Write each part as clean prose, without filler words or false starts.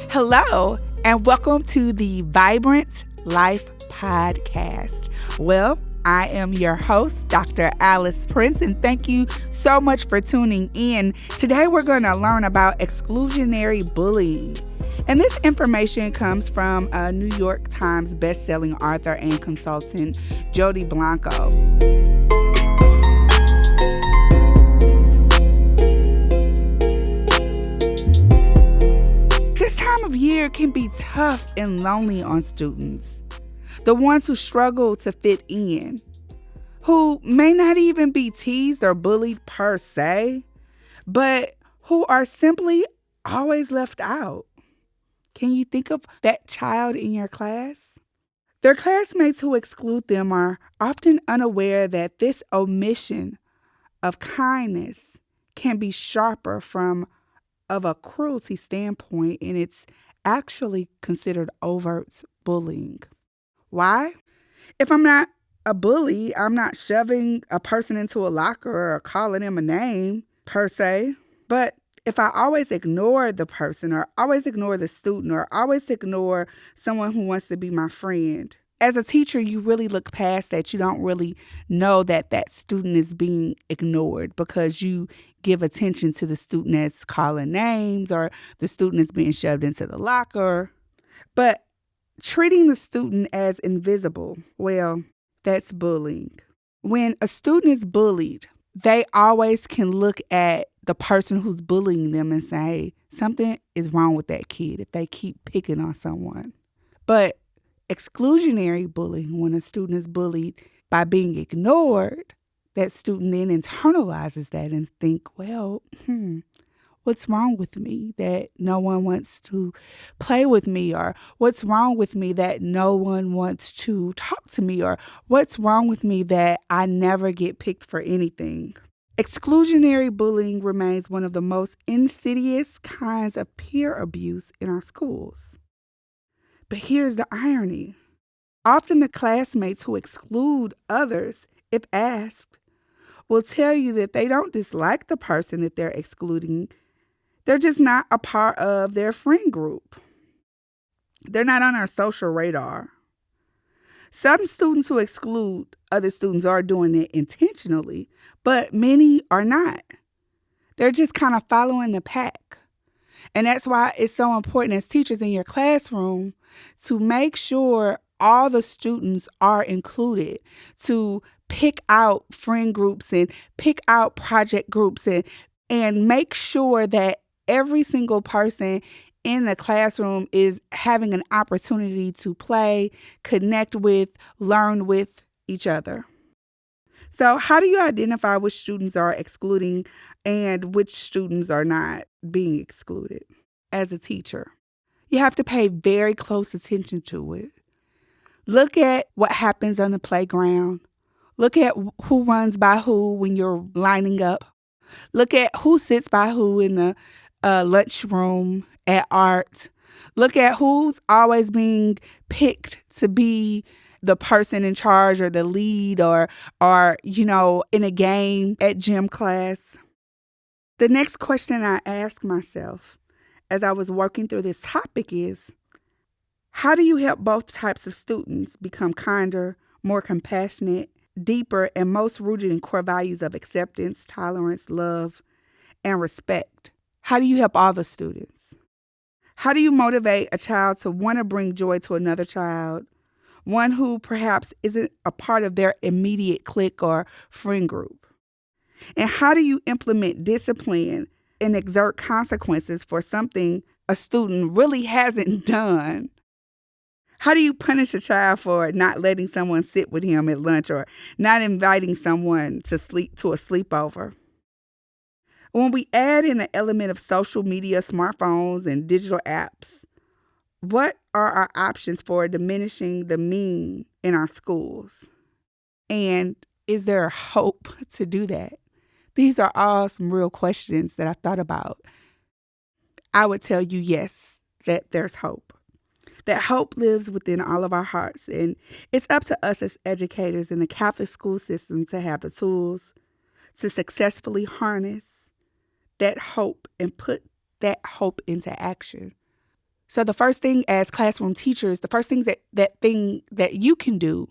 Hello, and welcome to the Vibrant Life Podcast. Well, I am your host, Dr. Alice Prince, and thank you so much for tuning in. Today, we're going to learn about exclusionary bullying. And this information comes from a New York Times bestselling author and consultant, Jody Blanco. This time of year can be tough and lonely on students. The ones who struggle to fit in, who may not even be teased or bullied per se, but who are simply always left out. Can you think of that child in your class? Their classmates who exclude them are often unaware that this omission of kindness can be sharper of a cruelty standpoint, and it's actually considered overt bullying. Why? If I'm not a bully, I'm not shoving a person into a locker or calling them a name per se. But if I always ignore the person or always ignore the student or always ignore someone who wants to be my friend, as a teacher, you really look past that. You don't really know that that student is being ignored because you give attention to the student that's calling names or the student that's being shoved into the locker. But treating the student as invisible, well, that's bullying. When a student is bullied, they always can look at the person who's bullying them and say, something is wrong with that kid if they keep picking on someone. But exclusionary bullying, when a student is bullied by being ignored, that student then internalizes that and think, well, what's wrong with me that no one wants to play with me? Or what's wrong with me that no one wants to talk to me? Or what's wrong with me that I never get picked for anything? Exclusionary bullying remains one of the most insidious kinds of peer abuse in our schools. But here's the irony. Often the classmates who exclude others, if asked, will tell you that they don't dislike the person that they're excluding. They're just not a part of their friend group. They're not on our social radar. Some students who exclude other students are doing it intentionally, but many are not. They're just kind of following the pack. And that's why it's so important as teachers in your classroom to make sure all the students are included, to pick out friend groups and pick out project groups and make sure that every single person in the classroom is having an opportunity to play, connect with, learn with each other. So how do you identify which students are excluding and which students are not being excluded? As a teacher, you have to pay very close attention to it. Look at what happens on the playground. Look at who runs by who when you're lining up. Look at who sits by who in the lunchroom at art. Look at who's always being picked to be the person in charge or the lead or in a game at gym class. The next question I ask myself as I was working through this topic is, how do you help both types of students become kinder, more compassionate, deeper, and most rooted in core values of acceptance, tolerance, love, and respect? How do you help all the students? How do you motivate a child to want to bring joy to another child, one who perhaps isn't a part of their immediate clique or friend group? And how do you implement discipline and exert consequences for something a student really hasn't done? How do you punish a child for not letting someone sit with him at lunch or not inviting someone to a sleepover? When we add in an element of social media, smartphones, and digital apps, what are our options for diminishing the mean in our schools? And is there hope to do that? These are all some real questions that I thought about. I would tell you yes, that there's hope. That hope lives within all of our hearts. And it's up to us as educators in the Catholic school system to have the tools to successfully harness that hope and put that hope into action So the first thing as classroom teachers, the first thing that you can do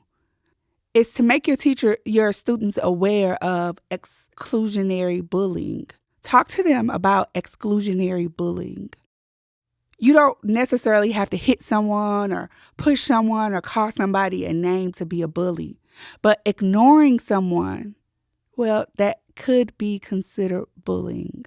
is to make your students aware of exclusionary bullying. Talk to them about exclusionary bullying. You don't necessarily have to hit someone or push someone or call somebody a name to be a bully. But ignoring someone, well, that could be considered bullying.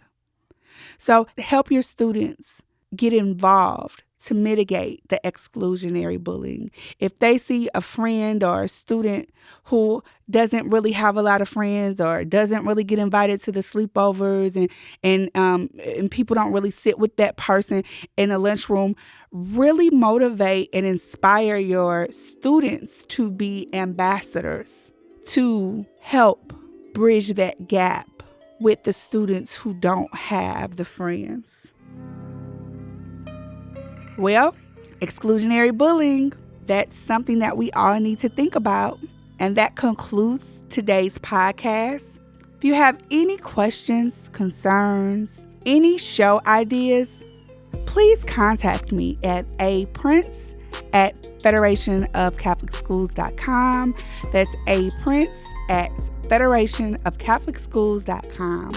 So help your students get involved to mitigate the exclusionary bullying. If they see a friend or a student who doesn't really have a lot of friends or doesn't really get invited to the sleepovers and people don't really sit with that person in the lunchroom, really motivate and inspire your students to be ambassadors to help bridge that gap with the students who don't have the friends. Well, exclusionary bullying, that's something that we all need to think about. And that concludes today's podcast. If you have any questions, concerns, any show ideas, please contact me at aprince at federationofcatholicschools.com. That's aprince at federationofcatholicschools.com.